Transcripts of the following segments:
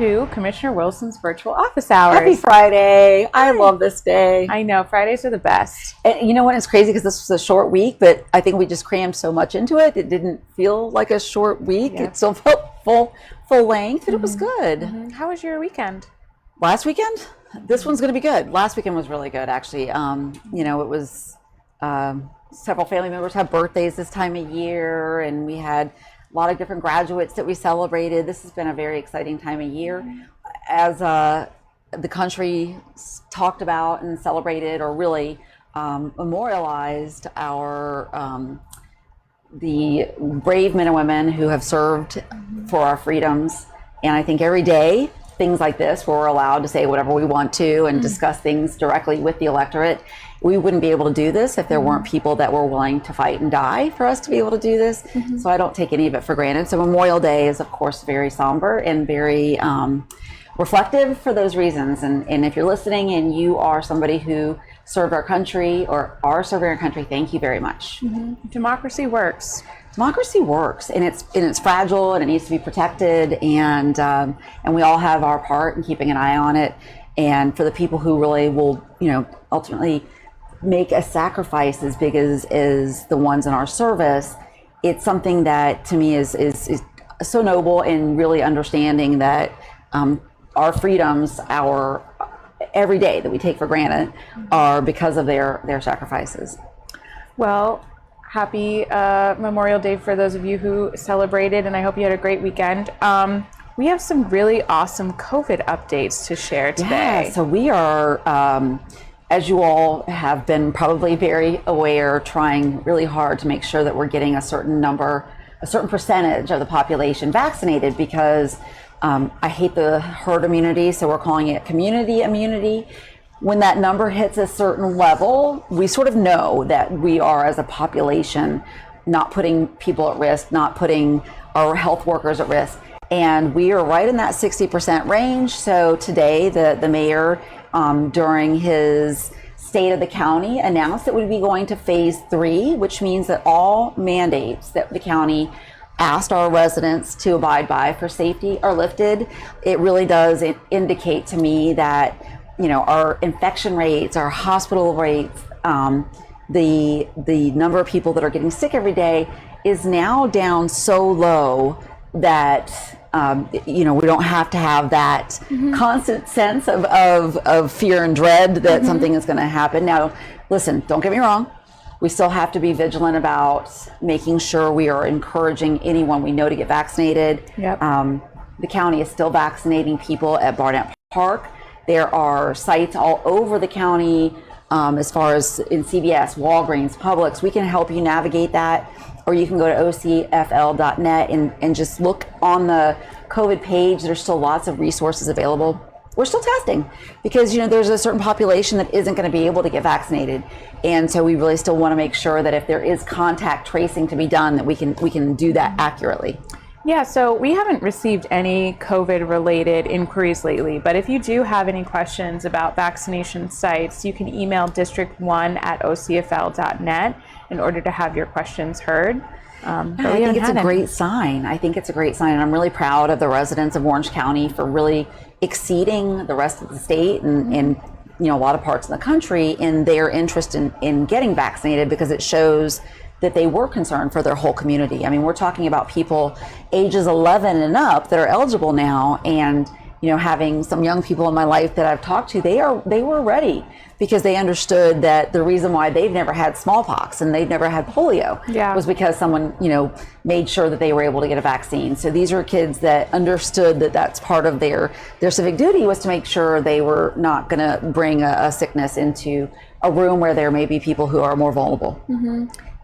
to Commissioner Wilson's virtual office hours. Happy Friday. I love this day. I know, Fridays are the best. And you know what, it's crazy because this was a short week, but I think we just crammed so much into it. It didn't feel like a short week. It still felt full length, but it was good. How was your weekend? Last weekend? This one's going to be good. Last weekend was really good, actually. You know, it was several family members have birthdays this time of year, and we had a lot of different graduates that we celebrated. This has been a very exciting time of year. As the country talked about and celebrated, or really memorialized the brave men and women who have served for our freedoms. And I think every day, things like this, where we're allowed to say whatever we want to and discuss things directly with the electorate, we wouldn't be able to do this if there weren't people that were willing to fight and die for us to be able to do this. So I don't take any of it for granted. So Memorial Day is, of course, very somber and very reflective for those reasons. And if you're listening and you are somebody who served our country or are serving our country, thank you very much. Democracy works. Democracy works, and it's fragile, and it needs to be protected, and we all have our part in keeping an eye on it. And for the people who really will, you know, ultimately make a sacrifice as big as the ones in our service, it's something that to me is so noble, and really understanding that our freedoms, our every day that we take for granted, are because of their sacrifices. Well, happy Memorial Day for those of you who celebrated, and I hope you had a great weekend. We have some really awesome COVID updates to share today. Yeah, so we are, as you all have been probably very aware, trying really hard to make sure that we're getting a certain percentage of the population vaccinated, because I hate the herd immunity, so we're calling it community immunity. When that number hits a certain level, we sort of know that we are, as a population, not putting people at risk, not putting our health workers at risk. And we are right in that 60% range. So today, the mayor, during his state of the county, announced that we'd be going to phase 3, which means that all mandates that the county asked our residents to abide by for safety are lifted. It really does indicate to me that, you know, our infection rates, our hospital rates, the number of people that are getting sick every day is now down so low that you know, we don't have to have that constant sense of fear and dread that something is going to happen. Now, listen, don't get me wrong. We still have to be vigilant about making sure we are encouraging anyone we know to get vaccinated. The county is still vaccinating people at Barnett Park. There are sites all over the county, as far as in CVS, Walgreens, Publix. We can help you navigate that, or you can go to ocfl.net and just look on the COVID page. There's still lots of resources available. We're still testing because, you know, there's a certain population that isn't going to be able to get vaccinated. And so we really still want to make sure that if there is contact tracing to be done, that we can do that accurately. Yeah, so we haven't received any COVID-related inquiries lately, but if you do have any questions about vaccination sites, you can email district1@ocfl.net in order to have your questions heard. I think it's a great sign. I think it's a great sign, and I'm really proud of the residents of Orange County for really exceeding the rest of the state and you know, a lot of parts of the country in their interest in getting vaccinated, because it shows that they were concerned for their whole community. I mean, we're talking about people ages 11 and up that are eligible now, and you know, having some young people in my life that I've talked to, they were ready because they understood that the reason why they've never had smallpox and they've never had polio was because someone, you know, made sure that they were able to get a vaccine. So these are kids that understood that that's part of their civic duty, was to make sure they were not going to bring a sickness into a room where there may be people who are more vulnerable.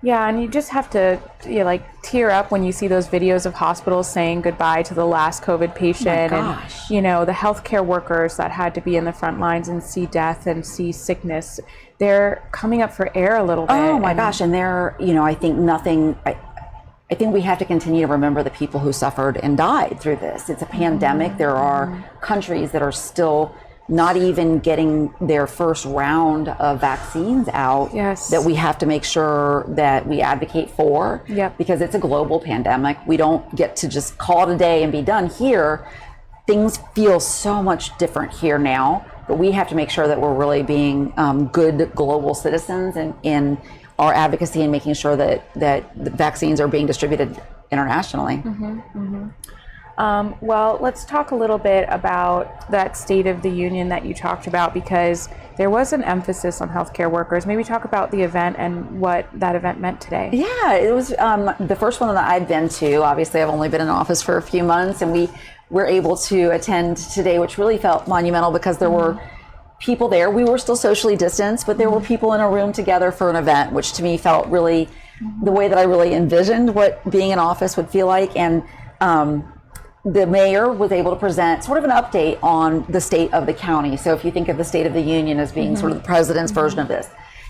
Yeah, and you just have to like tear up when you see those videos of hospitals saying goodbye to the last COVID patient, and you know, the healthcare workers that had to be in the front lines and see death and see sickness. They're coming up for air a little bit. Oh my gosh, and they're, you know, I think we have to continue to remember the people who suffered and died through this. It's a pandemic. There are countries that are still not even getting their first round of vaccines out, that we have to make sure that we advocate for, because it's a global pandemic. We don't get to just call it a day and be done here. things feel so much different here now, but we have to make sure that we're really being good global citizens in our advocacy and making sure that the vaccines are being distributed internationally. Well, let's talk a little bit about that State of the Union that you talked about, because there was an emphasis on healthcare workers. Maybe talk about the event and what that event meant today. Yeah, it was the first one that I'd been to. Obviously, I've only been in office for a few months, and we were able to attend today, which really felt monumental because there were people there. We were still socially distanced, but there were people in a room together for an event, which to me felt really the way that I really envisioned what being in office would feel like. And the mayor was able to present sort of an update on the state of the county. So if you think of the State of the Union as being sort of the president's version of this.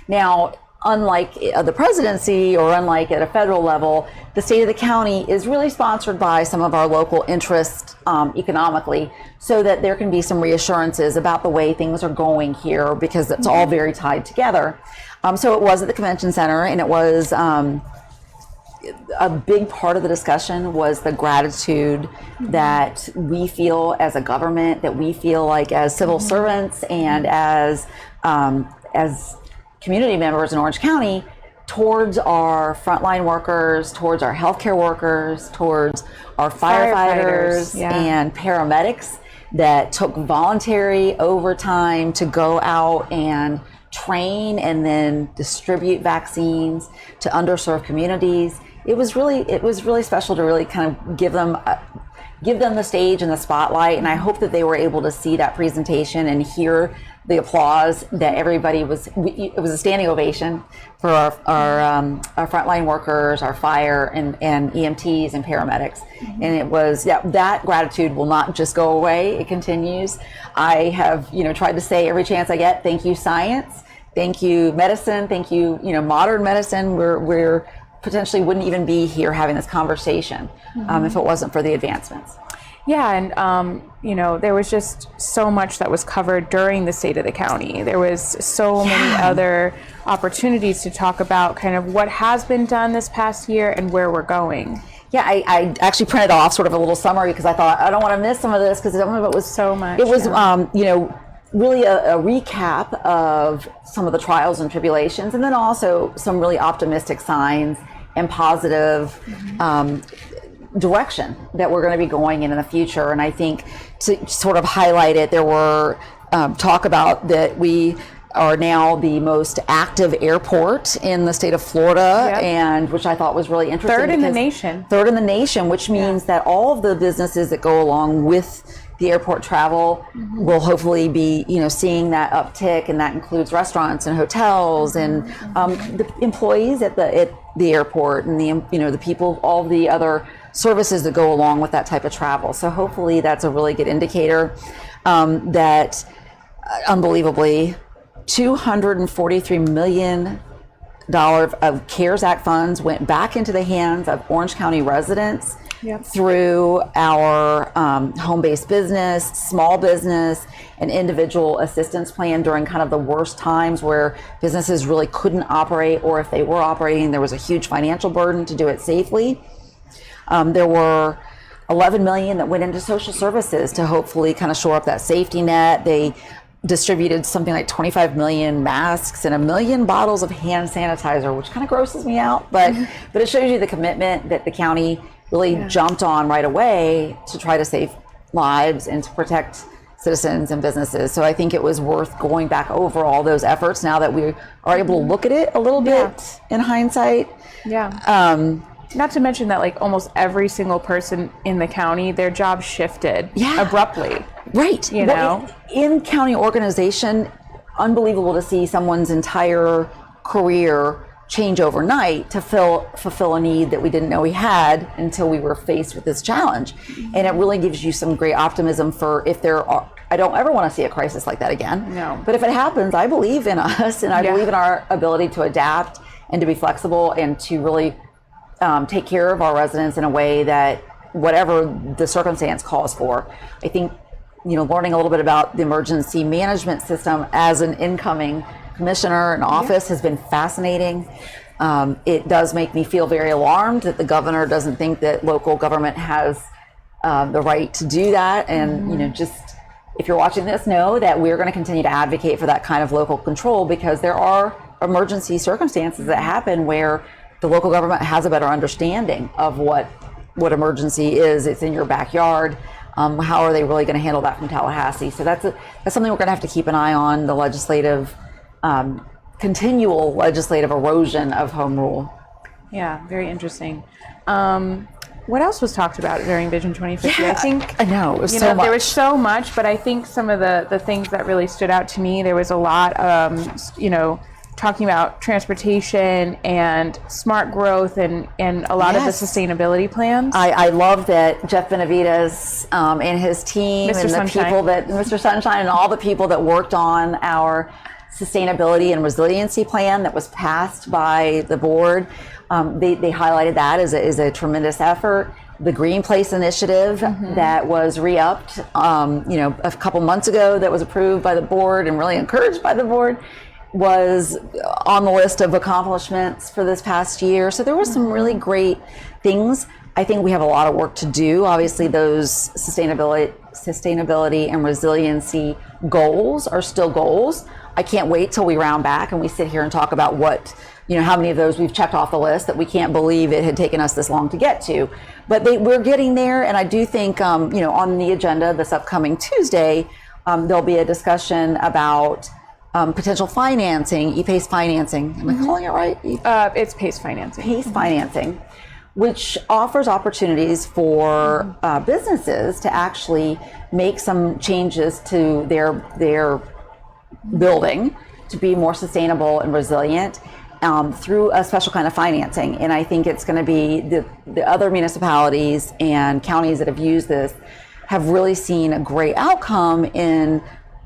Now, unlike the presidency or unlike at a federal level, the state of the county is really sponsored by some of our local interests economically, so that there can be some reassurances about the way things are going here, because it's all very tied together. So it was at the convention center, and it was a big part of the discussion was the gratitude that we feel as a government, that we feel like as civil servants and as community members in Orange County, towards our frontline workers, towards our healthcare workers, towards our firefighters and paramedics that took voluntary overtime to go out and train and then distribute vaccines to underserved communities. It was really special to really kind of give them the stage and the spotlight, and I hope that they were able to see that presentation and hear the applause that everybody was. It was a standing ovation for our frontline workers, our fire and EMTs and paramedics, and it was that gratitude will not just go away. It continues. I have tried to say every chance I get, thank you science, thank you medicine, thank you modern medicine. We're potentially wouldn't even be here having this conversation if it wasn't for the advancements. Yeah, and there was just so much that was covered during the State of the County. There was so many other opportunities to talk about kind of what has been done this past year and where we're going. Yeah, I actually printed off sort of a little summary because I thought I don't want to miss some of this, because some of it was so much. It was really a recap of some of the trials and tribulations, and then also some really optimistic signs and positive direction that we're going to be going in the future. And I think to sort of highlight it, there were talk about that we are now the most active airport in the state of Florida, and which I thought was really interesting. Third in the nation, which means that all of the businesses that go along with the airport travel will hopefully be, seeing that uptick, and that includes restaurants and hotels and the employees at the airport and the people, all the other services that go along with that type of travel. So hopefully that's a really good indicator that unbelievably $243 million of CARES Act funds went back into the hands of Orange County residents through our home-based business, small business, and individual assistance plan during kind of the worst times where businesses really couldn't operate, or if they were operating, there was a huge financial burden to do it safely. There were 11 million that went into social services to hopefully kind of shore up that safety net. They distributed something like 25 million masks and 1 million bottles of hand sanitizer, which kind of grosses me out, but it shows you the commitment that the county really jumped on right away to try to save lives and to protect citizens and businesses. So I think it was worth going back over all those efforts now that we are able to look at it a little bit in hindsight. Not to mention that like almost every single person in the county, their job shifted abruptly. Right. In county organization, unbelievable to see someone's entire career change overnight to fulfill a need that we didn't know we had until we were faced with this challenge. And it really gives you some great optimism for if there are, I don't ever want to see a crisis like that again. No. But if it happens, I believe in us, and I believe in our ability to adapt and to be flexible and to really take care of our residents in a way that whatever the circumstance calls for. I think, learning a little bit about the emergency management system as an incoming commissioner in office has been fascinating. It does make me feel very alarmed that the governor doesn't think that local government has the right to do that. And, you know, just if you're watching this, know that we're going to continue to advocate for that kind of local control, because there are emergency circumstances that happen where the local government has a better understanding of what emergency is. It's in your backyard. How are they really going to handle that from Tallahassee? So that's something we're going to have to keep an eye on, the legislative, continual legislative erosion of home rule. Yeah, very interesting. What else was talked about during Vision 2050? Yeah, I think I know, it was you so know, much. there was so much, but I think some of the things that really stood out to me, there was a lot, you know, talking about transportation and smart growth and a lot of the sustainability plans. I love that Jeff Benavides and his team Mr. and Sunshine. the people that, Mr. Sunshine and all the people that worked on our sustainability and resiliency plan that was passed by the board. They highlighted that as a tremendous effort. The Green Place initiative that was re-upped, you know, a couple months ago, that was approved by the board and really encouraged by the board, was on the list of accomplishments for this past year. So there were some really great things. I think we have a lot of work to do. Obviously, those sustainability and resiliency goals are still goals. I can't wait till we round back and we sit here and talk about what, you know, how many of those we've checked off the list that we can't believe it had taken us this long to get to. But we're getting there, and I do think, you know, on the agenda this upcoming Tuesday, there'll be a discussion about potential financing, e-PACE financing. Am I calling it right? It's PACE financing. PACE financing, which offers opportunities for businesses to actually make some changes to their building to be more sustainable and resilient through a special kind of financing. And I think it's going to be the other municipalities and counties that have used this have really seen a great outcome in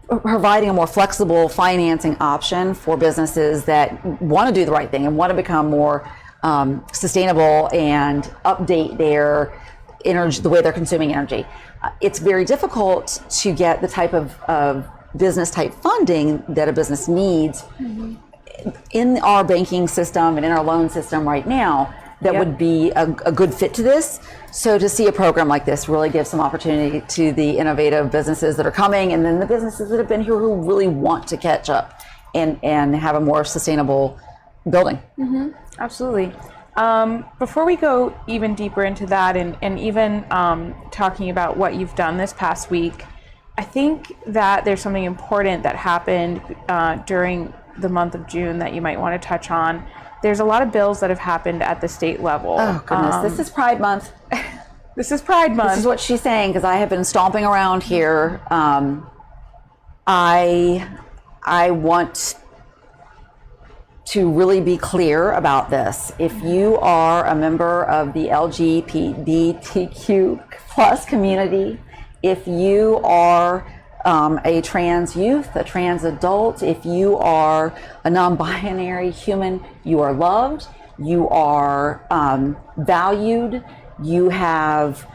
providing a more flexible financing option for businesses that want to do the right thing and want to become more sustainable and update their energy, the way they're consuming energy. It's very difficult to get the type of business type funding that a business needs in our banking system and in our loan system right now that would be a good fit to this. So to see a program like this really gives some opportunity to the innovative businesses that are coming, and then the businesses that have been here who really want to catch up and have a more sustainable building. Absolutely. Before we go even deeper into that and even talking about what you've done this past week, I think that there's something important that happened during the month of June that you might want to touch on. There's a lot of bills that have happened at the state level. Oh goodness, this is Pride Month. This is Pride Month. This is what she's saying, because I have been stomping around here. I want to really be clear about this. If you are a member of the LGBTQ plus community, if you are a trans youth, a trans adult, if you are a non-binary human, you are loved, you are valued, you have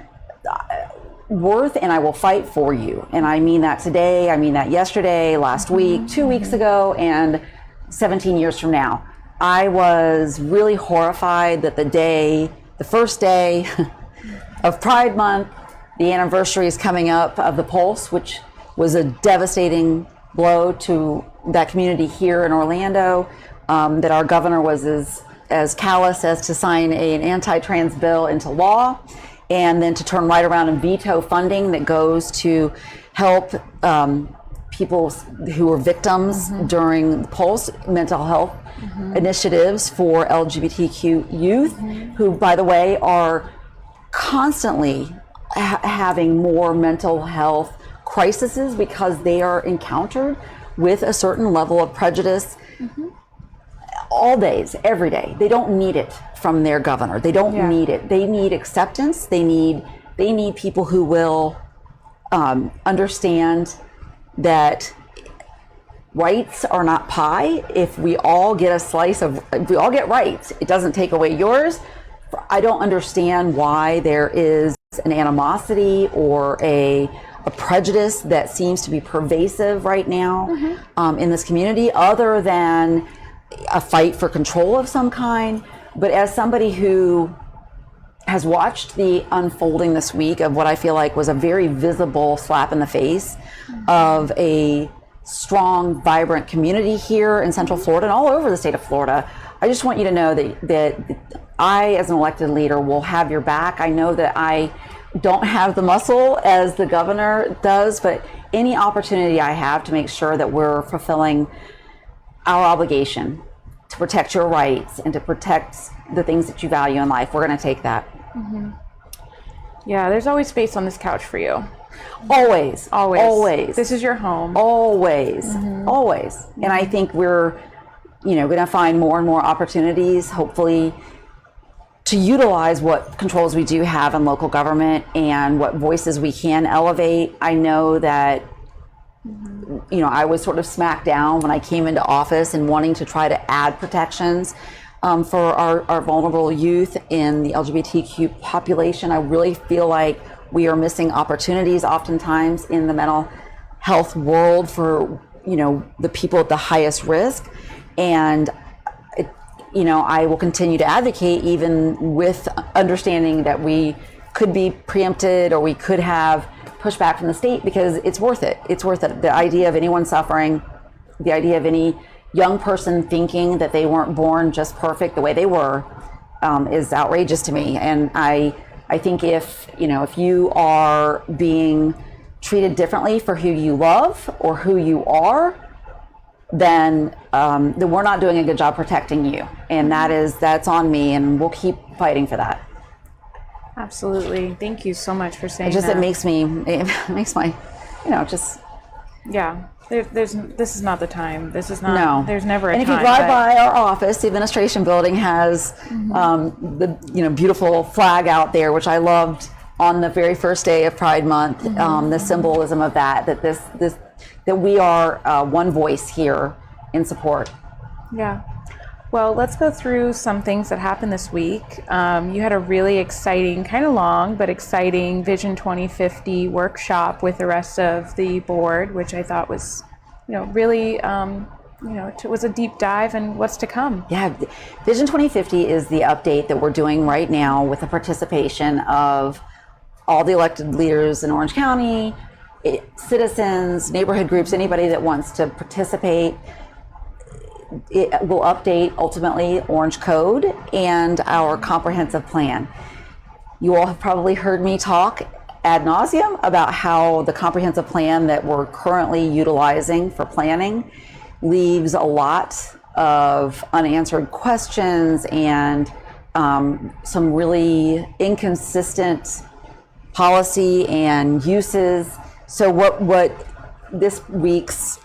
worth, and I will fight for you. And I mean that today, I mean that yesterday, last week, 2 weeks ago, and 17 years from now. I was really horrified that the first day of Pride Month, the anniversary is coming up of the Pulse, which was a devastating blow to that community here in Orlando, that our governor was as callous as to sign an anti-trans bill into law, and then to turn right around and veto funding that goes to help people who were victims during the Pulse mental health initiatives for LGBTQ youth, who, by the way, are constantly having more mental health crises because they are encountered with a certain level of prejudice all days, every day. They don't need it from their governor. They don't need it. They need acceptance. They need people who will understand that rights are not pie. If we all get a slice of, if we all get rights, it doesn't take away yours. I don't understand why there is an animosity or a prejudice that seems to be pervasive right now in this community, other than a fight for control of some kind. But as somebody who has watched the unfolding this week of what I feel like was a very visible slap in the face of a strong, vibrant community here in Central Florida and all over the state of Florida. I just want you to know that I, as an elected leader, will have your back. I know that I don't have the muscle as the governor does, but any opportunity I have to make sure that we're fulfilling our obligation to protect your rights and to protect the things that you value in life, we're going to take that. Mm-hmm. Yeah, there's always space on this couch for you. Always. This is your home. Always. And I think we're, going to find more and more opportunities, hopefully, to utilize what controls we do have in local government and what voices we can elevate. I know that, I was sort of smacked down when I came into office and wanting to try to add protections for our vulnerable youth in the LGBTQ population. I really feel like we are missing opportunities oftentimes in the mental health world for, the people at the highest risk. And, I will continue to advocate even with understanding that we could be preempted or we could have pushback from the state, because it's worth it. It's worth it. The idea of anyone suffering, the idea of any young person thinking that they weren't born just perfect the way they were is outrageous to me. And I think if you are being treated differently for who you love or who you are, then we're not doing a good job protecting you. And that's on me, and we'll keep fighting for that. Absolutely. Thank you so much for saying that. It makes my, just. Yeah. This is not the time. This is not. No. There's never a time. And if you drive by our office, the administration building has the beautiful flag out there, which I loved on the very first day of Pride Month. The symbolism of that we are one voice here in support. Yeah. Well, let's go through some things that happened this week. You had a really exciting, kind of long, but exciting Vision 2050 workshop with the rest of the board, which I thought was, really, it was a deep dive in what's to come. Yeah, Vision 2050 is the update that we're doing right now with the participation of all the elected leaders in Orange County, citizens, neighborhood groups, anybody that wants to participate. It will update ultimately Orange Code and our comprehensive plan. You all have probably heard me talk ad nauseum about how the comprehensive plan that we're currently utilizing for planning leaves a lot of unanswered questions and some really inconsistent policy and uses. So what this week's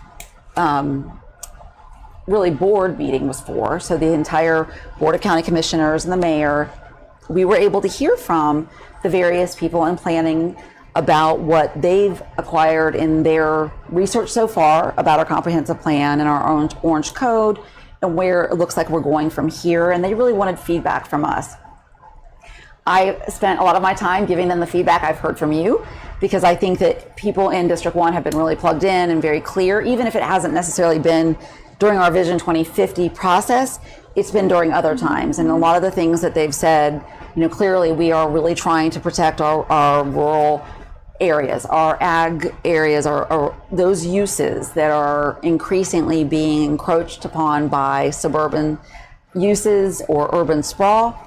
really board meeting was for, so the entire Board of County Commissioners and the mayor, we were able to hear from the various people in planning about what they've acquired in their research so far about our comprehensive plan and our Orange Code and where it looks like we're going from here. And they really wanted feedback from us. I spent a lot of my time giving them the feedback I've heard from you, because I think that people in District 1 have been really plugged in and very clear, even if it hasn't necessarily been during our Vision 2050 process, it's been during other times. And a lot of the things that they've said, clearly we are really trying to protect our rural areas, our ag areas, or those uses that are increasingly being encroached upon by suburban uses or urban sprawl.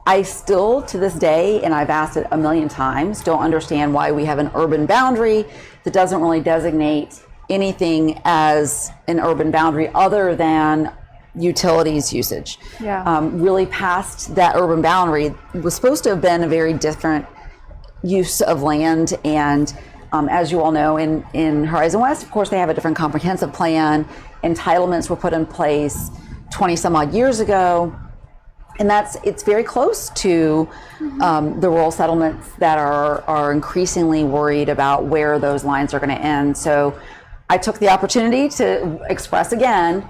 I still, to this day, and I've asked it a million times, don't understand why we have an urban boundary that doesn't really designate anything as an urban boundary other than utilities usage. Yeah. Really past that urban boundary was supposed to have been a very different use of land. And as you all know, in Horizon West, of course, they have a different comprehensive plan. Entitlements were put in place 20 some odd years ago. And it's very close to the rural settlements that are increasingly worried about where those lines are going to end. So I took the opportunity to express again,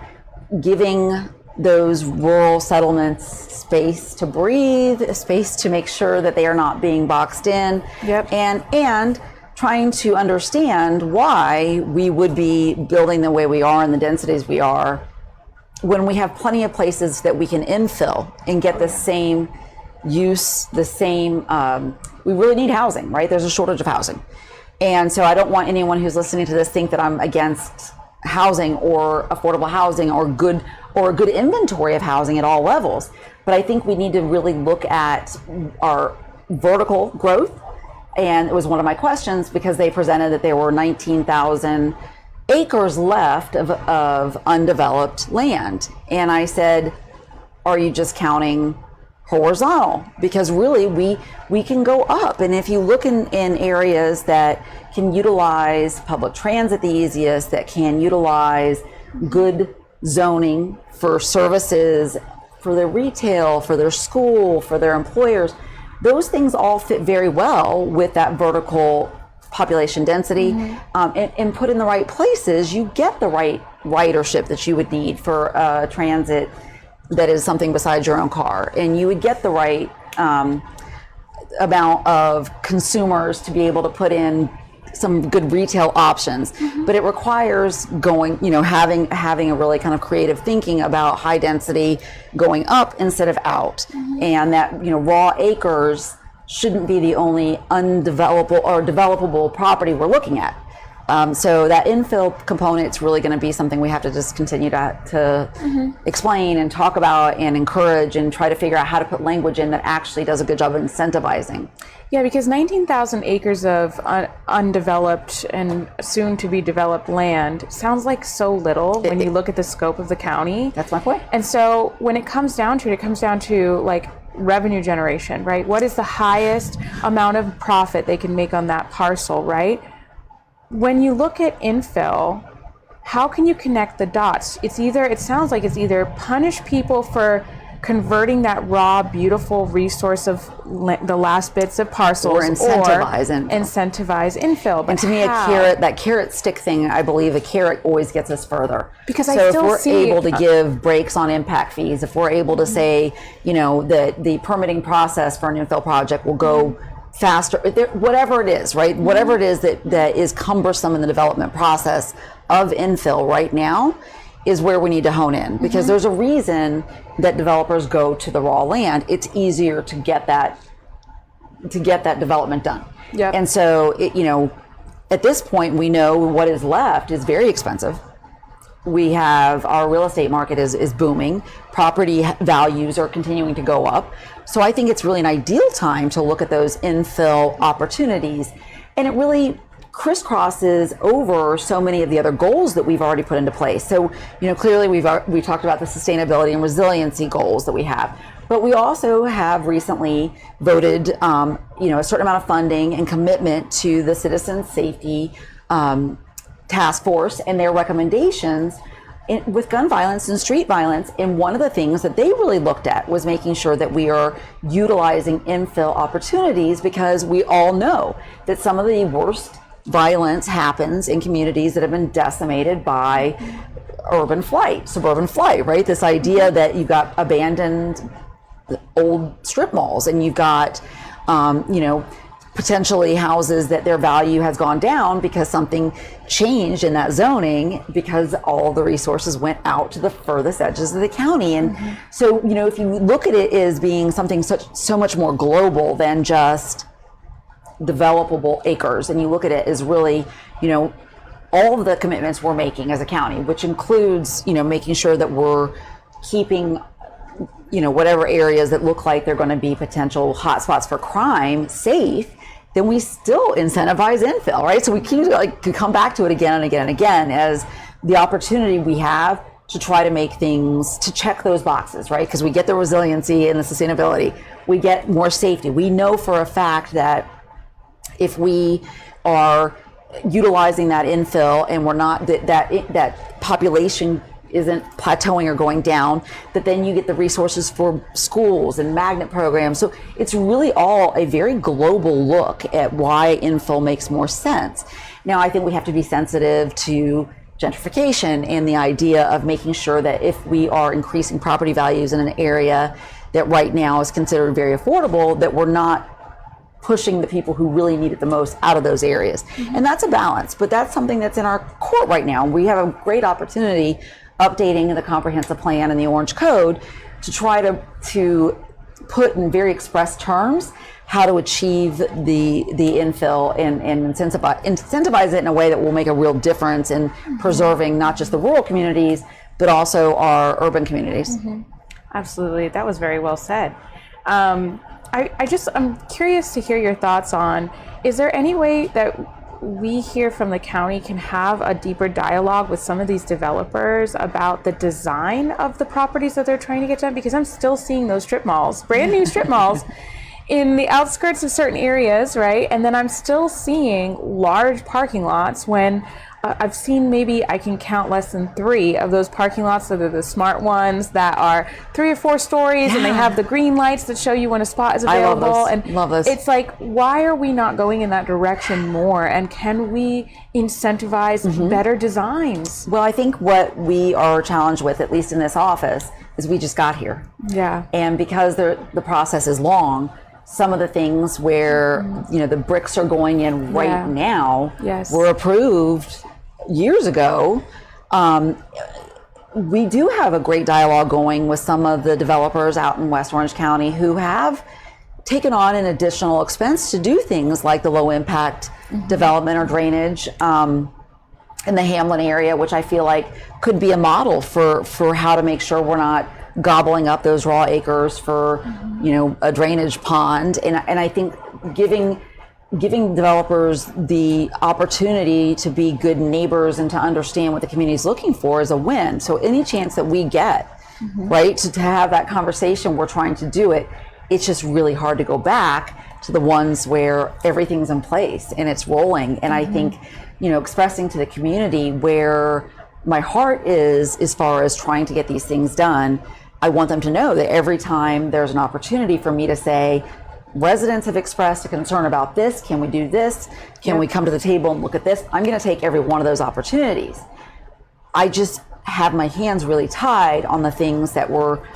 giving those rural settlements space to breathe, space to make sure that they are not being boxed in, Yep. and trying to understand why we would be building the way we are and the densities we are when we have plenty of places that we can infill and get the same use, the same, we really need housing, right? There's a shortage of housing. And so I don't want anyone who's listening to this think that I'm against housing or affordable housing or a good inventory of housing at all levels. But I think we need to really look at our vertical growth. And it was one of my questions because they presented that there were 19,000 acres left of undeveloped land. And I said, are you just counting horizontal? Because really we can go up. And if you look in areas that can utilize public transit the easiest, that can utilize good zoning for services, for their retail, for their school, for their employers, those things all fit very well with that vertical population density. And put in the right places, you get the right ridership that you would need for transit that is something besides your own car, and you would get the right amount of consumers to be able to put in some good retail options. But it requires going, having a really kind of creative thinking about high density going up instead of out, and that raw acres shouldn't be the only undevelopable or developable property we're looking at. So that infill component is really going to be something we have to just continue to explain and talk about and encourage and try to figure out how to put language in that actually does a good job of incentivizing. Yeah, because 19,000 acres of undeveloped and soon to be developed land sounds like so little when you look at the scope of the county. That's my point. And so when it comes down to like revenue generation, right? What is the highest amount of profit they can make on that parcel, right? When you look at infill, how can you connect the dots? It sounds like it's either punish people for converting that raw, beautiful resource of the last bits of parcels, or incentivize infill. But and to me, that carrot stick thing, I believe a carrot always gets us further. Because if we're able to give breaks on impact fees, if we're able to say, that the permitting process for an infill project will go faster, whatever it is, right? Whatever it is that is cumbersome in the development process of infill right now is where we need to hone in, because there's a reason that developers go to the raw land. It's easier to get that development done. Yep. And so at this point we know what is left is very expensive. We have our real estate market is booming. Property values are continuing to go up. So I think it's really an ideal time to look at those infill opportunities. And it really crisscrosses over so many of the other goals that we've already put into place. So, clearly we talked about the sustainability and resiliency goals that we have. But we also have recently voted, a certain amount of funding and commitment to the Citizen Safety Task Force and their recommendations with gun violence and street violence. And one of the things that they really looked at was making sure that we are utilizing infill opportunities, because we all know that some of the worst violence happens in communities that have been decimated by suburban flight, right? This idea that you've got abandoned old strip malls, and you've got, potentially houses that their value has gone down because something changed in that zoning, because all the resources went out to the furthest edges of the county. And so, if you look at it as being something so much more global than just developable acres, and you look at it as really, all of the commitments we're making as a county, which includes, making sure that we're keeping, whatever areas that look like they're going to be potential hotspots for crime safe, then we still incentivize infill, right? So we can come back to it again and again and again as the opportunity we have to try to make things, to check those boxes, right? Because we get the resiliency and the sustainability, we get more safety. We know for a fact that if we are utilizing that infill and we're not, that population isn't plateauing or going down, that then you get the resources for schools and magnet programs. So it's really all a very global look at why infill makes more sense. Now, I think we have to be sensitive to gentrification and the idea of making sure that if we are increasing property values in an area that right now is considered very affordable, that we're not pushing the people who really need it the most out of those areas. And that's a balance, but that's something that's in our court right now. We have a great opportunity updating the comprehensive plan and the Orange Code to try to put in very express terms how to achieve the infill and incentivize it in a way that will make a real difference in preserving not just the rural communities, but also our urban communities. Absolutely. That was very well said. I'm curious to hear your thoughts on, is there any way that we here from the county can have a deeper dialogue with some of these developers about the design of the properties that they're trying to get done? Because I'm still seeing those strip malls, brand new strip malls in the outskirts of certain areas, right? And then I'm still seeing large parking lots when I've seen, maybe I can count less than 3 of those parking lots that are the smart ones that are 3 or 4 stories, and they have the green lights that show you when a spot is available. I love those. And love those. It's like, why are we not going in that direction more? And can we incentivize better designs? Well, I think what we are challenged with, at least in this office, is we just got here. Yeah. And because the process is long, some of the things where the bricks are going in right now were approved years ago. We do have a great dialogue going with some of the developers out in West Orange County who have taken on an additional expense to do things like the low impact development or drainage in the Hamlin area, which I feel like could be a model for how to make sure we're not gobbling up those raw acres for a drainage pond. And I think giving developers the opportunity to be good neighbors and to understand what the community is looking for is a win. So any chance that we get, right, to have that conversation, we're trying to do it. It's just really hard to go back to the ones where everything's in place and it's rolling. And I think, expressing to the community where my heart is as far as trying to get these things done, I want them to know that every time there's an opportunity for me to say, residents have expressed a concern about this, can we do this? Can we come to the table and look at this? I'm going to take every one of those opportunities. I just have my hands really tied on the things that were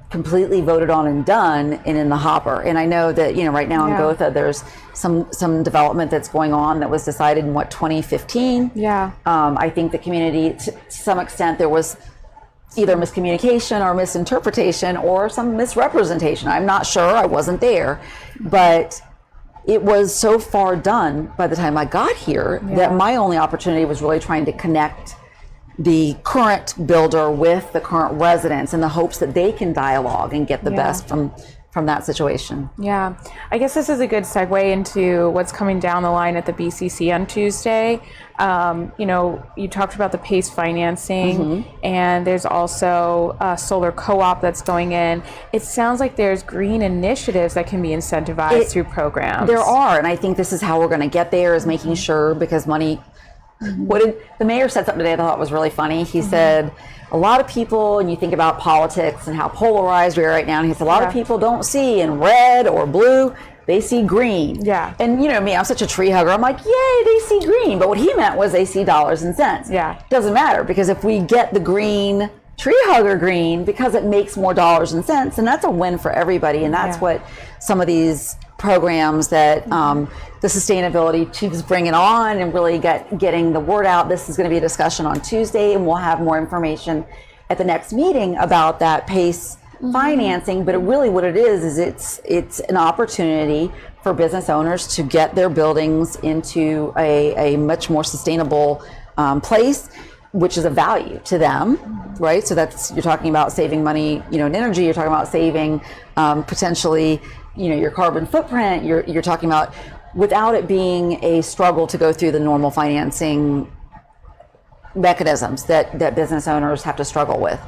completely voted on and done and in the hopper. And I know that, right now in Gotha, there's some development that's going on that was decided in 2015. Yeah. I think the community, to some extent, there was either miscommunication or misinterpretation or some misrepresentation. I'm not sure, I wasn't there, but it was so far done by the time I got here that my only opportunity was really trying to connect the current builder with the current residents in the hopes that they can dialogue and get the best from that situation. Yeah, I guess this is a good segue into what's coming down the line at the BCC on Tuesday. You talked about the PACE financing, and there's also a solar co-op that's going in. It sounds like there's green initiatives that can be incentivized through programs. There are, and I think this is how we're going to get there, is making sure, because money. The mayor said something today that I thought was really funny. He said, a lot of people, and you think about politics and how polarized we are right now, and he said, a lot of people don't see in red or blue, they see green. Yeah. And me, I'm such a tree hugger. I'm like, yay, they see green. But what he meant was they see dollars and cents. Yeah. Doesn't matter, because if we get the green, tree hugger green, because it makes more dollars and cents, and that's a win for everybody. And that's what some of these programs that the sustainability chiefs bringing on and really getting the word out. This is going to be a discussion on Tuesday, and we'll have more information at the next meeting about that PACE financing. But really what it is it's an opportunity for business owners to get their buildings into a much more sustainable place, which is a value to them, right? So you're talking about saving money, in energy, you're talking about saving potentially your carbon footprint, you're talking about, without it being a struggle to go through the normal financing mechanisms that business owners have to struggle with.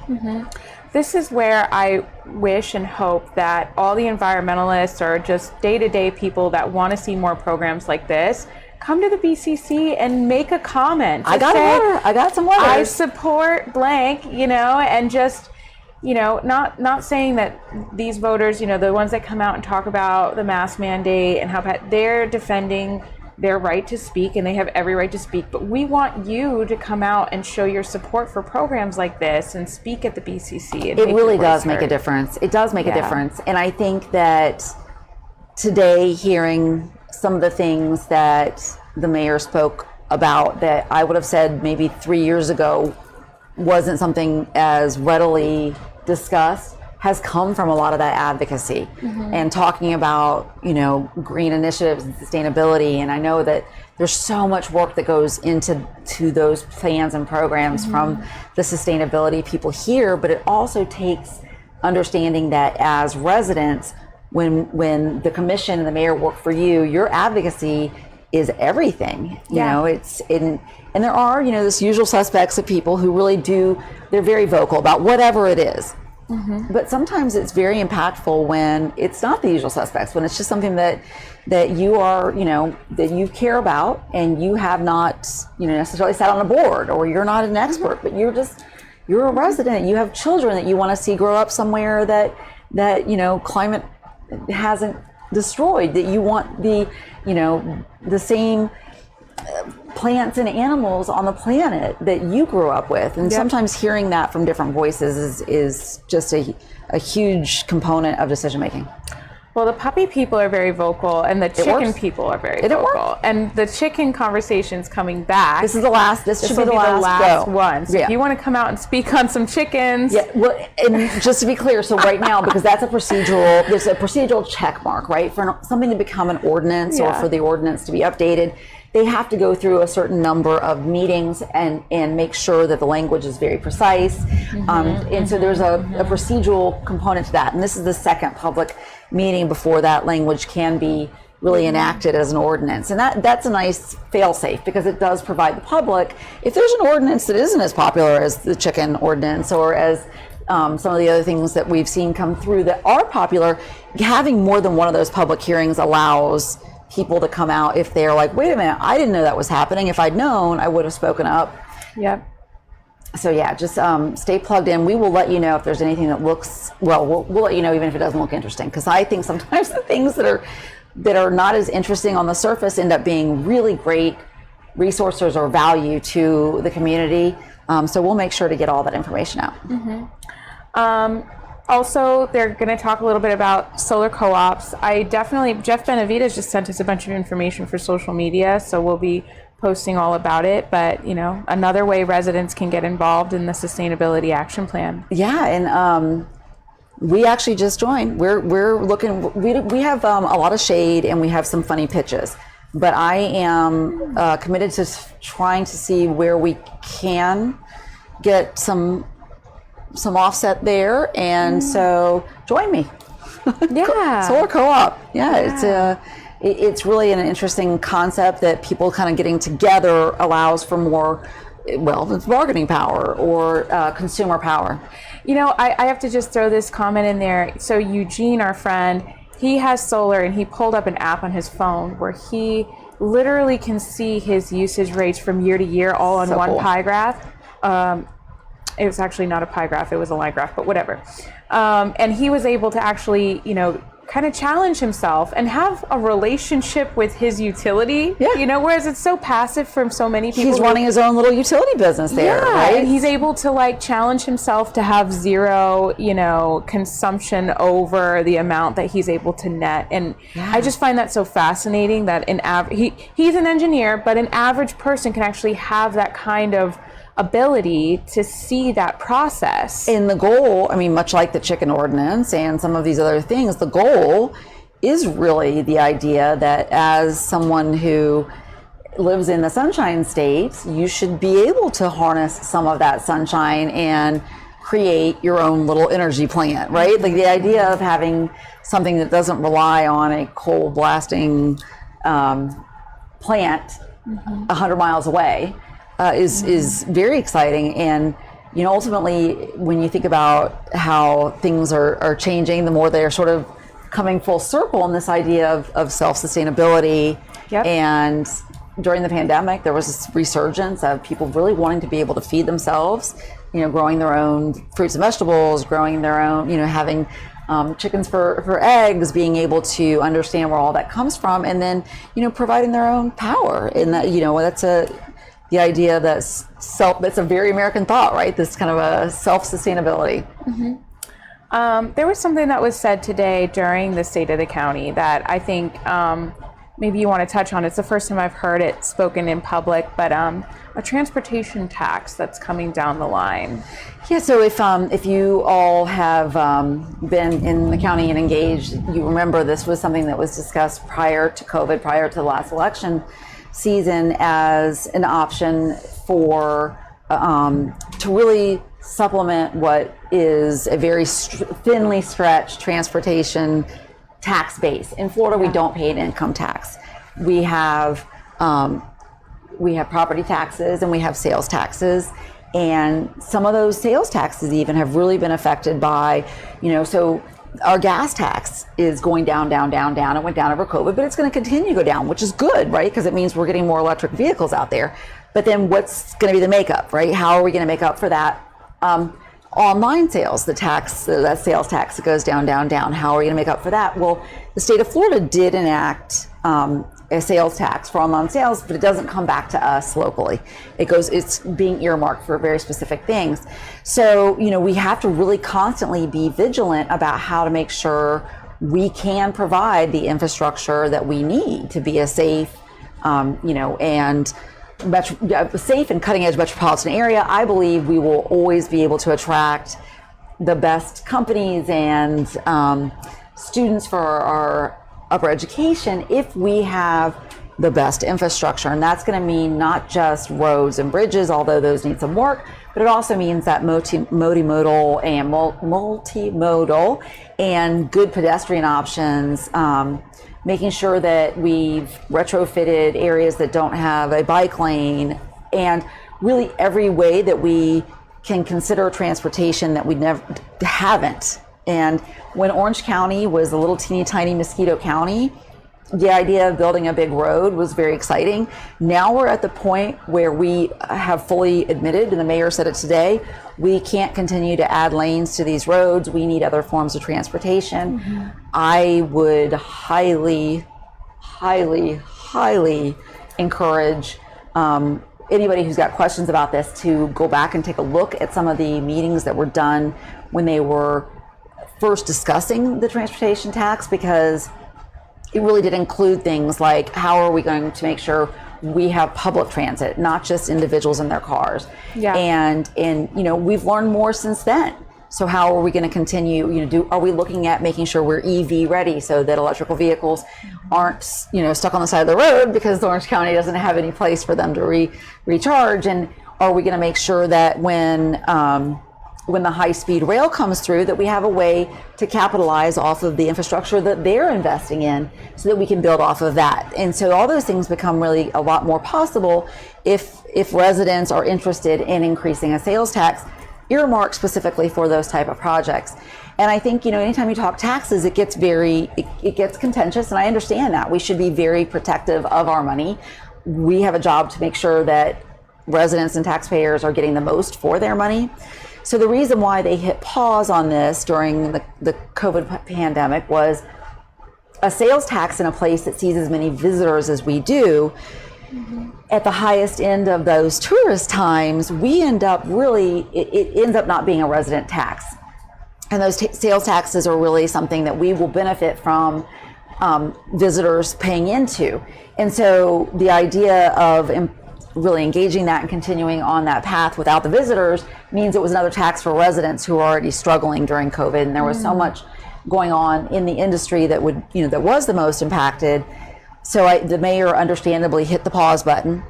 This is where I wish and hope that all the environmentalists or just day-to-day people that want to see more programs like this come to the BCC and make a comment. I got some letters. I support blank, and just, not saying that these voters, the ones that come out and talk about the mask mandate and how bad, they're defending their right to speak, and they have every right to speak. But we want you to come out and show your support for programs like this and speak at the BCC. It really does make a difference. It does make a difference. And I think that today, hearing some of the things that the mayor spoke about that I would have said maybe 3 years ago wasn't something as readily discussed, has come from a lot of that advocacy and talking about, you know, green initiatives and sustainability. And I know that there's so much work that goes into those plans and programs from the sustainability people here, but it also takes understanding that as residents, when the commission and the mayor work for you, your advocacy is everything. You know, it's in, and there are, you know, this usual suspects of people who really do, they're very vocal about whatever it is. But sometimes it's very impactful when it's not the usual suspects, when it's just something that you are, you know, that you care about, and you have not, you know, necessarily sat on a board, or you're not an expert, but you're a resident, you have children that you want to see grow up somewhere that you know, climate hasn't destroyed, that you want the, you know, the same plants and animals on the planet that you grew up with. And sometimes hearing that from different voices is just a huge component of decision making. Well, the puppy people are very vocal, and the chicken people are very vocal. And the chicken conversation's coming back. This is the last. This should be the last one. So if you want to come out and speak on some chickens. Yeah. Well, and just to be clear, so right now, because that's a procedural, there's a procedural check mark, right? For something to become an ordinance or for the ordinance to be updated, they have to go through a certain number of meetings and make sure that the language is very precise. And so there's a procedural component to that. And this is the second public meeting before that language can be really enacted as an ordinance. And that's a nice fail-safe, because it does provide the public, if there's an ordinance that isn't as popular as the chicken ordinance, or as some of the other things that we've seen come through that are popular, having more than one of those public hearings allows people to come out if they're like, wait a minute, I didn't know that was happening. If I'd known, I would have spoken up. Yep. So yeah, just stay plugged in. We will let you know if there's anything that looks, well, we'll let you know even if it doesn't look interesting, because I think sometimes the things that are not as interesting on the surface end up being really great resources or value to the community. So we'll make sure to get all that information out. Also, they're going to talk a little bit about solar co-ops. Jeff Benavides just sent us a bunch of information for social media, so we'll be posting all about it. But, you know, another way residents can get involved in the Sustainability Action Plan. Yeah, and we actually just joined. We're looking, we have a lot of shade, and we have some funny pitches. But I am committed to trying to see where we can get some offset there, and so join me. Solar co-op. It's really an interesting concept that people kind of getting together allows for more, well, it's bargaining power or consumer power. You know, I have to just throw this comment in there. So Eugene, our friend, he has solar, and he pulled up an app on his phone where he literally can see his usage rates from year to year all on one pie graph. It was actually not a pie graph, it was a line graph, but whatever. And he was able to actually, you know, kind of challenge himself and have a relationship with his utility, you know, whereas it's so passive from so many people. He's running his own little utility business there, right? And he's able to like challenge himself to have zero, you know, consumption over the amount that he's able to net. And I just find that so fascinating that he's an engineer, but an average person can actually have that kind of ability to see that process. And the goal, I mean, much like the chicken ordinance and some of these other things, the goal is really the idea that as someone who lives in the Sunshine State, you should be able to harness some of that sunshine and create your own little energy plant, right? Like the idea of having something that doesn't rely on a coal blasting plant 100 miles away is very exciting. And you know, ultimately, when you think about how things are changing, the more they are sort of coming full circle in this idea of self-sustainability. And during the pandemic, there was this resurgence of people really wanting to be able to feed themselves, you know, growing their own fruits and vegetables, growing their own, you know, having chickens for eggs, being able to understand where all that comes from, and then, you know, providing their own power. And that, you know, that's the idea that's a very American thought, right? This kind of a self-sustainability. There was something that was said today during the State of the County that I think maybe you want to touch on. It's the first time I've heard it spoken in public, but a transportation tax that's coming down the line. Yeah, so if you all have been in the county and engaged, you remember this was something that was discussed prior to COVID, prior to the last election season, as an option for to really supplement what is a very thinly stretched transportation tax base. In Florida, we don't pay an income tax. We have property taxes and we have sales taxes. And some of those sales taxes even have really been affected by, so our gas tax is going down, down, down, down. It went down over COVID, but it's going to continue to go down, which is good, right? Because it means we're getting more electric vehicles out there. But then what's going to be the makeup, right? How are we going to make up for that? Online sales, that sales tax that goes down, down, down. How are we going to make up for that? Well, the state of Florida did enact a sales tax for online sales, but it doesn't come back to us locally. It's being earmarked for very specific things. So, we have to really constantly be vigilant about how to make sure we can provide the infrastructure that we need to be a safe, and safe and cutting edge metropolitan area. I believe we will always be able to attract the best companies and students for our upper education if we have the best infrastructure. And that's going to mean not just roads and bridges, although those need some work, but it also means that multimodal and good pedestrian options, making sure that we've retrofitted areas that don't have a bike lane, and really every way that we can consider transportation that we never haven't. And when Orange County was a little teeny tiny mosquito county, the idea of building a big road was very exciting. Now we're at the point where we have fully admitted, and the mayor said it today, we can't continue to add lanes to these roads. We need other forms of transportation. Mm-hmm. I would highly, highly, highly encourage anybody who's got questions about this to go back and take a look at some of the meetings that were done when they were first discussing the transportation tax, because it really did include things like, how are we going to make sure we have public transit, not just individuals in their cars? Yeah. And we've learned more since then. So how are we going to continue, are we looking at making sure we're EV ready so that electrical vehicles aren't, stuck on the side of the road because Orange County doesn't have any place for them to recharge? And are we going to make sure that when the high-speed rail comes through, that we have a way to capitalize off of the infrastructure that they're investing in so that we can build off of that? And so all those things become really a lot more possible if residents are interested in increasing a sales tax earmarked specifically for those type of projects. And I think, anytime you talk taxes, it gets contentious, and I understand that. We should be very protective of our money. We have a job to make sure that residents and taxpayers are getting the most for their money. So the reason why they hit pause on this during the COVID pandemic was a sales tax in a place that sees as many visitors as we do. Mm-hmm. At the highest end of those tourist times, we end up it ends up not being a resident tax. And those sales taxes are really something that we will benefit from visitors paying into. And so the idea of really engaging that and continuing on that path without the visitors means it was another tax for residents who are already struggling during COVID. And there was so much going on in the industry that was the most impacted. So the mayor understandably hit the pause button.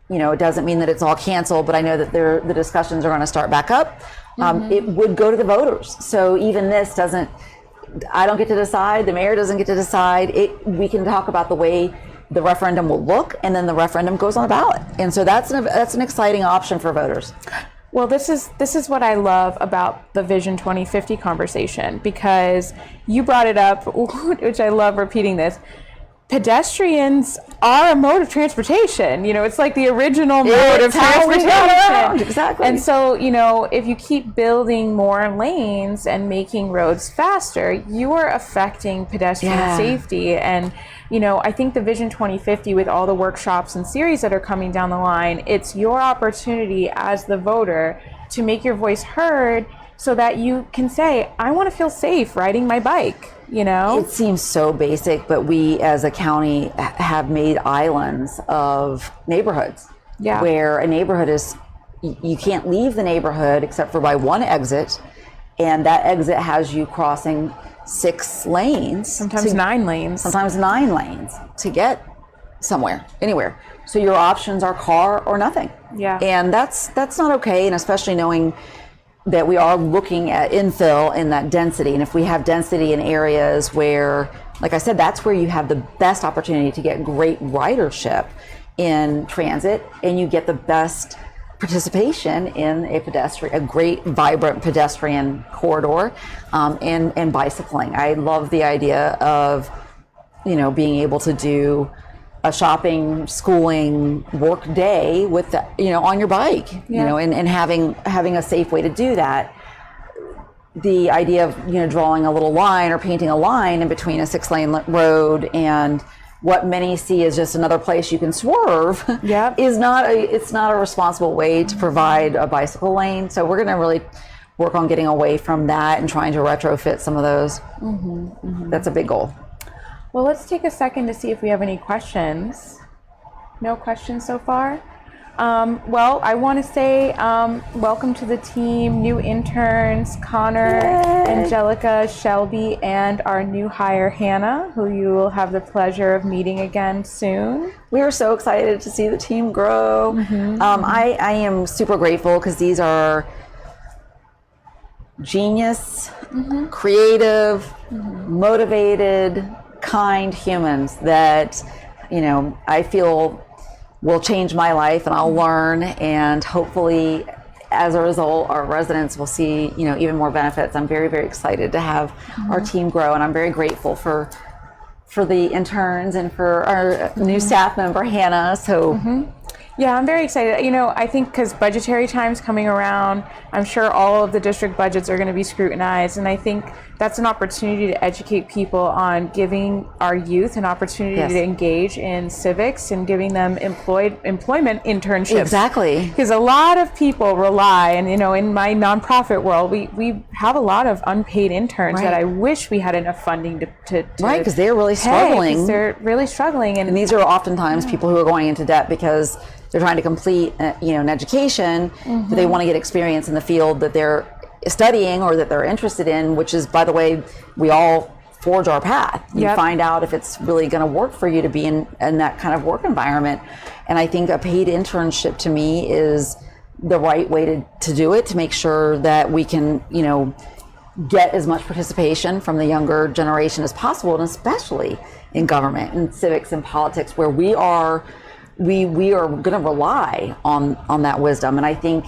It doesn't mean that it's all canceled, but I know that the discussions are going to start back up. It would go to the voters. So even this I don't get to decide, the mayor doesn't get to decide. We can talk about the way the referendum will look, and then the referendum goes on a ballot. And so that's an exciting option for voters. Well, this is what I love about the Vision 2050 conversation, because you brought it up, which I love repeating this. Pedestrians are a mode of transportation. It's like the original mode of transportation. Exactly. And so, if you keep building more lanes and making roads faster, you are affecting pedestrian safety. And, I think the Vision 2050, with all the workshops and series that are coming down the line, it's your opportunity as the voter to make your voice heard so that you can say, I want to feel safe riding my bike. you know? It seems so basic, but we as a county have made islands of neighborhoods. Yeah. Where a neighborhood is, you can't leave the neighborhood except for by one exit, and that exit has you crossing 6 lanes. Sometimes 9 lanes. Sometimes 9 lanes to get somewhere, anywhere. So your options are car or nothing. Yeah. And that's not okay, and especially knowing that we are looking at infill in that density. And if we have density in areas where, like I said, that's where you have the best opportunity to get great ridership in transit, and you get the best participation in a great vibrant pedestrian corridor, and bicycling. I love the idea of, being able to do a shopping, schooling, work day with on your bike, and having a safe way to do that. The idea of drawing a little line or painting a line in between a 6-lane road and what many see as just another place you can swerve, yep. it's not a responsible way to provide a bicycle lane. So we're going to really work on getting away from that and trying to retrofit some of those. Mm-hmm, mm-hmm. That's a big goal. Well, let's take a second to see if we have any questions. No questions so far? Well, I want to say welcome to the team, new interns, Connor, Yay. Angelica, Shelby, and our new hire, Hannah, who you will have the pleasure of meeting again soon. We are so excited to see the team grow. Mm-hmm. I am super grateful because these are genius, mm-hmm. creative, mm-hmm. motivated, kind humans that, I feel will change my life, and I'll learn, and hopefully as a result our residents will see even more benefits. I'm very, very excited to have mm-hmm. our team grow, and I'm very grateful for the interns and for our mm-hmm. new staff member Hannah. So mm-hmm. Yeah, I'm very excited. I think because budgetary time's coming around, I'm sure all of the district budgets are going to be scrutinized, and I think that's an opportunity to educate people on giving our youth an opportunity yes. to engage in civics and giving them employment internships. Exactly. Because a lot of people rely, and in my nonprofit world, we have a lot of unpaid interns right. that I wish we had enough funding to right, because they're really struggling. They're really struggling, and these are oftentimes yeah. people who are going into debt because they're trying to complete, an education, mm-hmm. but they want to get experience in the field that they're studying or that they're interested in, which is, by the way, we all forge our path. You yep. find out if it's really going to work for you to be in that kind of work environment. And I think a paid internship to me is the right way to do it, to make sure that we can, get as much participation from the younger generation as possible, and especially in government and civics and politics, where we are going to rely on that wisdom. And I think,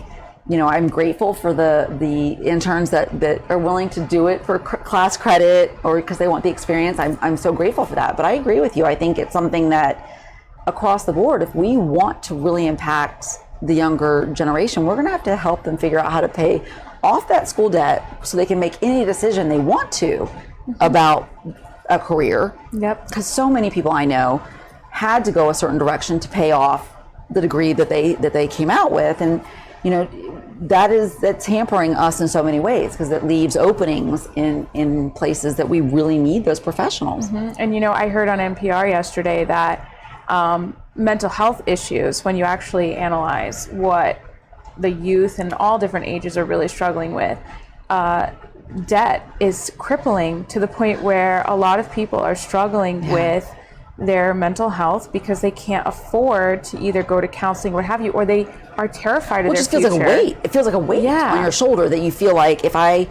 I'm grateful for the interns that are willing to do it for class credit or because they want the experience. I'm so grateful for that. But I agree with you. I think it's something that across the board, if we want to really impact the younger generation, we're going to have to help them figure out how to pay off that school debt so they can make any decision they want to mm-hmm. about a career. Yep. Because so many people I know had to go a certain direction to pay off the degree that they came out with, and that's hampering us in so many ways because it leaves openings in places that we really need those professionals. Mm-hmm. And I heard on NPR yesterday that mental health issues, when you actually analyze what the youth and all different ages are really struggling with, debt is crippling to the point where a lot of people are struggling yeah. with their mental health because they can't afford to either go to counseling, what have you, or they are terrified of their future. It just feels like a weight. It feels like a weight yeah. on your shoulder that you feel like if I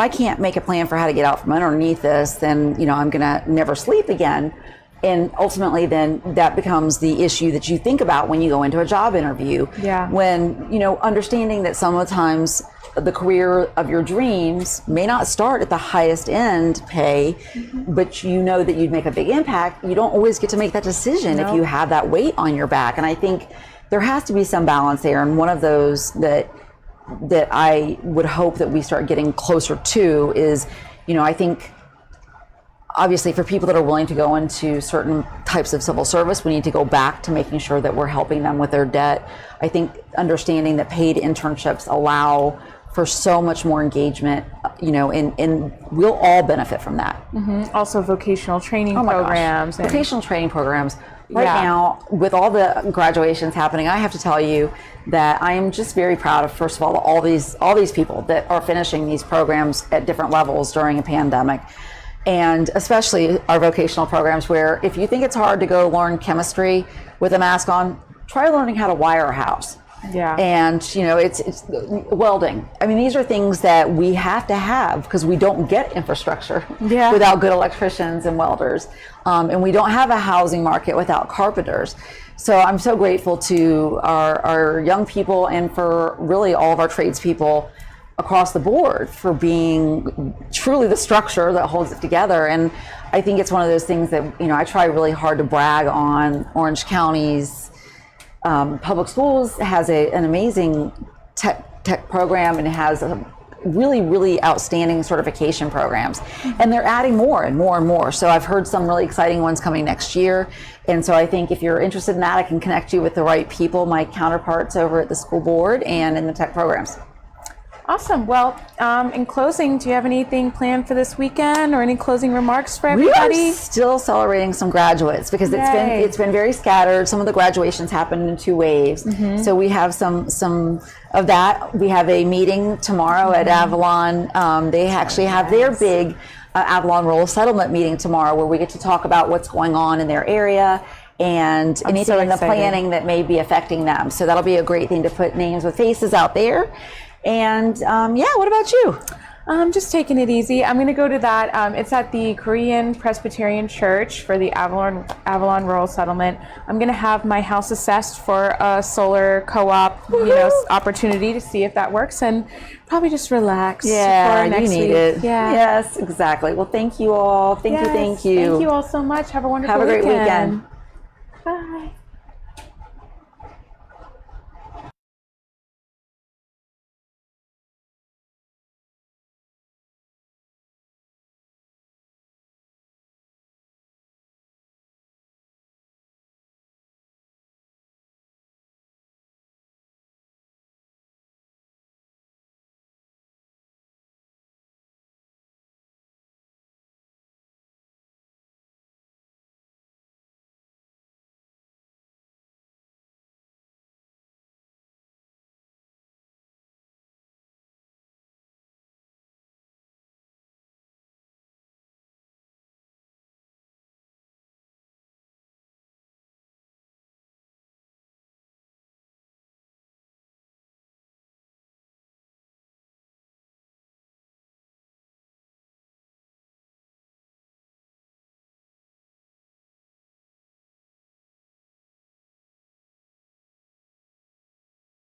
can't make a plan for how to get out from underneath this, then I'm gonna never sleep again. And ultimately then that becomes the issue that you think about when you go into a job interview. Yeah. When, understanding that sometimes the career of your dreams may not start at the highest end pay, mm-hmm. but that you'd make a big impact. You don't always get to make that decision nope. if you have that weight on your back. And I think there has to be some balance there. And one of those that I would hope that we start getting closer to is, I think obviously for people that are willing to go into certain types of civil service, we need to go back to making sure that we're helping them with their debt. I think understanding that paid internships allow for so much more engagement, and we'll all benefit from that. Also vocational training programs. Vocational training programs. Right now, with all the graduations happening, I have to tell you that I am just very proud of, first of all these people that are finishing these programs at different levels during a pandemic. And especially our vocational programs, where if you think it's hard to go learn chemistry with a mask on, try learning how to wire a house. Yeah. And it's welding. I mean, these are things that we have to have because we don't get infrastructure without good electricians and welders, and we don't have a housing market without carpenters. So I'm so grateful to our young people and for really all of our tradespeople across the board for being truly the structure that holds it together. And I think it's one of those things that I try really hard to brag on. Orange County's public schools has an amazing tech program, and it has a really outstanding certification programs, and they're adding more and more and more. So I've heard some really exciting ones coming next year, and so I think if you're interested in that, I can connect you with the right people, my counterparts over at the school board and in the tech programs. Awesome. Well, in closing, do you have anything planned for this weekend or any closing remarks for everybody? We are still celebrating some graduates because it's been very scattered. Some of the graduations happened in 2 waves. So we have some of that. We have a meeting tomorrow at Avalon. They actually have their big Avalon Rural Settlement meeting tomorrow, where we get to talk about what's going on in their area and anything in the planning that may be affecting them. So that'll be a great thing to put names with faces out there. And what about you? I'm just taking it easy. I'm going to go to that. It's at the Korean Presbyterian Church for the Avalon Rural Settlement. I'm going to have my house assessed for a solar co-op, opportunity to see if that works, and probably just relax. Yeah, for next you need week. it. Yeah. Yes, exactly. Well, thank you all. Thank you. Thank you all so much. Have a wonderful Have a great weekend. Bye.